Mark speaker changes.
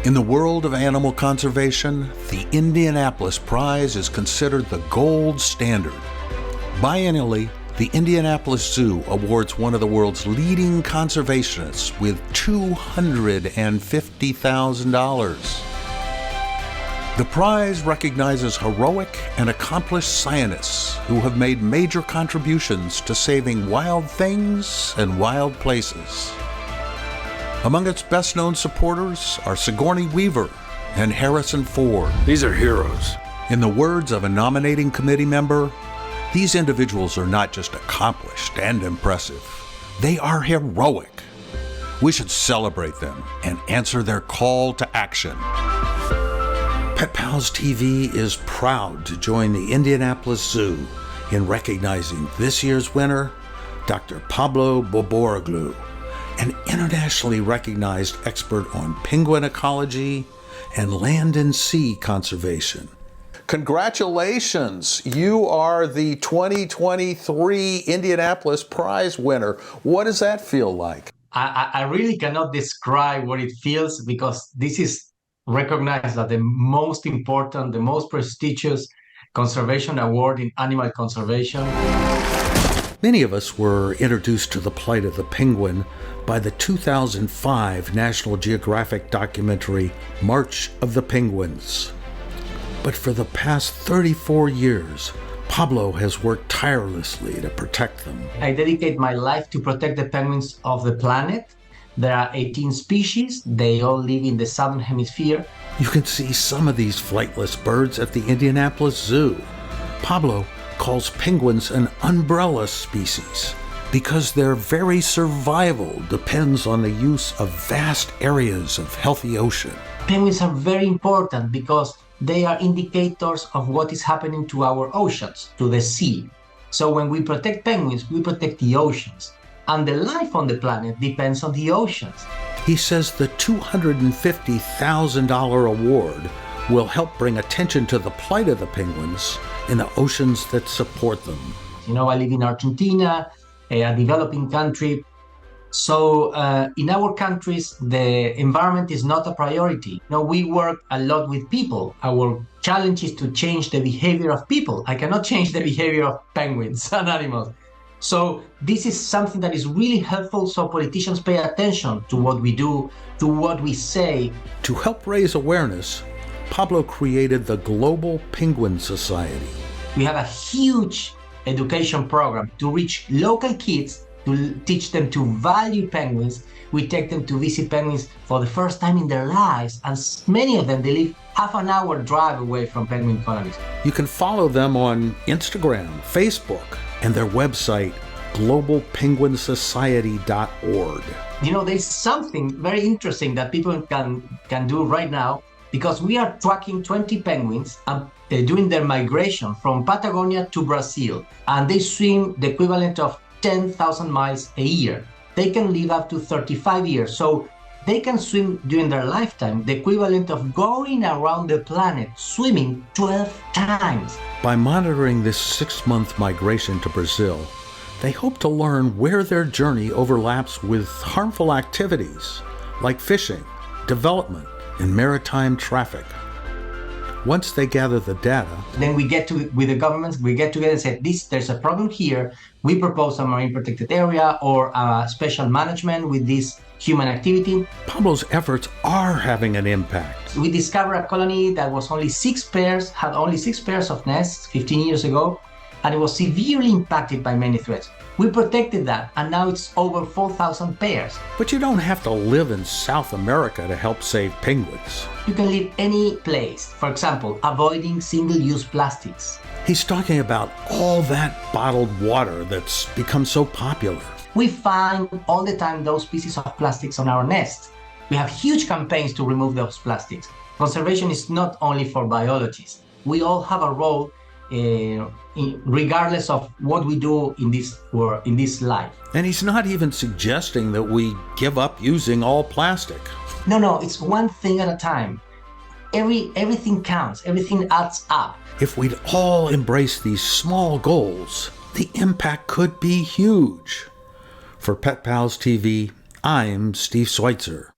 Speaker 1: In the world of animal conservation, the Indianapolis Prize is considered the gold standard. Biannually, the Indianapolis Zoo awards one of the world's leading conservationists with $250,000. The prize recognizes heroic and accomplished scientists who have made major contributions to saving wild things and wild places. Among its best-known supporters are Sigourney Weaver and Harrison Ford.
Speaker 2: These are heroes.
Speaker 1: In the words of a nominating committee member, these individuals are not just accomplished and impressive, they are heroic. We should celebrate them and answer their call to action. Pet Pals TV is proud to join the Indianapolis Zoo in recognizing this year's winner, Dr. Pablo Borborgla, an internationally recognized expert on penguin ecology and land and sea conservation. Congratulations! You are the 2023 Indianapolis Prize winner. What does that feel like?
Speaker 3: I really cannot describe what it feels, because this is recognized as the most important, the most prestigious conservation award in animal conservation.
Speaker 1: Many of us were introduced to the plight of the penguin by the 2005 National Geographic documentary, March of the Penguins. But for the past 34 years, Pablo has worked tirelessly to protect them.
Speaker 3: I dedicate my life to protect the penguins of the planet. There are 18 species. They all live in the southern hemisphere.
Speaker 1: You can see some of these flightless birds at the Indianapolis Zoo. Pablo calls penguins an umbrella species because their very survival depends on the use of vast areas of healthy ocean.
Speaker 3: Penguins are very important because they are indicators of what is happening to our oceans, to the sea. So when we protect penguins, we protect the oceans. And the life on the planet depends on the oceans.
Speaker 1: He says the $250,000 award will help bring attention to the plight of the penguins in the oceans that support them.
Speaker 3: You know, I live in Argentina, a developing country. So in our countries, the environment is not a priority. You know, we work a lot with people. Our challenge is to change the behavior of people. I cannot change the behavior of penguins and animals. So this is something that is really helpful, so politicians pay attention to what we do, to what we say.
Speaker 1: To help raise awareness, Pablo created the Global Penguin Society.
Speaker 3: We have a huge education program to reach local kids, to teach them to value penguins. We take them to visit penguins for the first time in their lives, and many of them, they live half an hour drive away from penguin colonies.
Speaker 1: You can follow them on Instagram, Facebook, and their website, globalpenguinsociety.org.
Speaker 3: You know, there's something very interesting that people can do right now, because we are tracking 20 penguins doing their migration from Patagonia to Brazil, and they swim the equivalent of 10,000 miles a year. They can live up to 35 years, so they can swim during their lifetime the equivalent of going around the planet swimming 12 times.
Speaker 1: By monitoring this 6-month migration to Brazil, they hope to learn where their journey overlaps with harmful activities like fishing, development, and maritime traffic. Once they gather the data,
Speaker 3: then we get to, with the governments, we get together and say, there's a problem here. We propose a marine protected area or a special management with this human activity.
Speaker 1: Pablo's efforts are having an impact.
Speaker 3: We discovered a colony that was only 6 pairs, had only 6 pairs of nests 15 years ago, and it was severely impacted by many threats. We protected that, and now it's over 4,000 pairs.
Speaker 1: But you don't have to live in South America to help save penguins.
Speaker 3: You can live any place. For example, avoiding single-use plastics.
Speaker 1: He's talking about all that bottled water that's become so popular.
Speaker 3: We find all the time those pieces of plastics on our nests. We have huge campaigns to remove those plastics. Conservation is not only for biologists. We all have a role regardless of what we do in this world, in this life.
Speaker 1: And he's not even suggesting that we give up using all plastic.
Speaker 3: No, it's one thing at a time. Everything counts, everything adds up.
Speaker 1: If we'd all embrace these small goals, the impact could be huge. For Pet Pals TV, I'm Steve Sweitzer.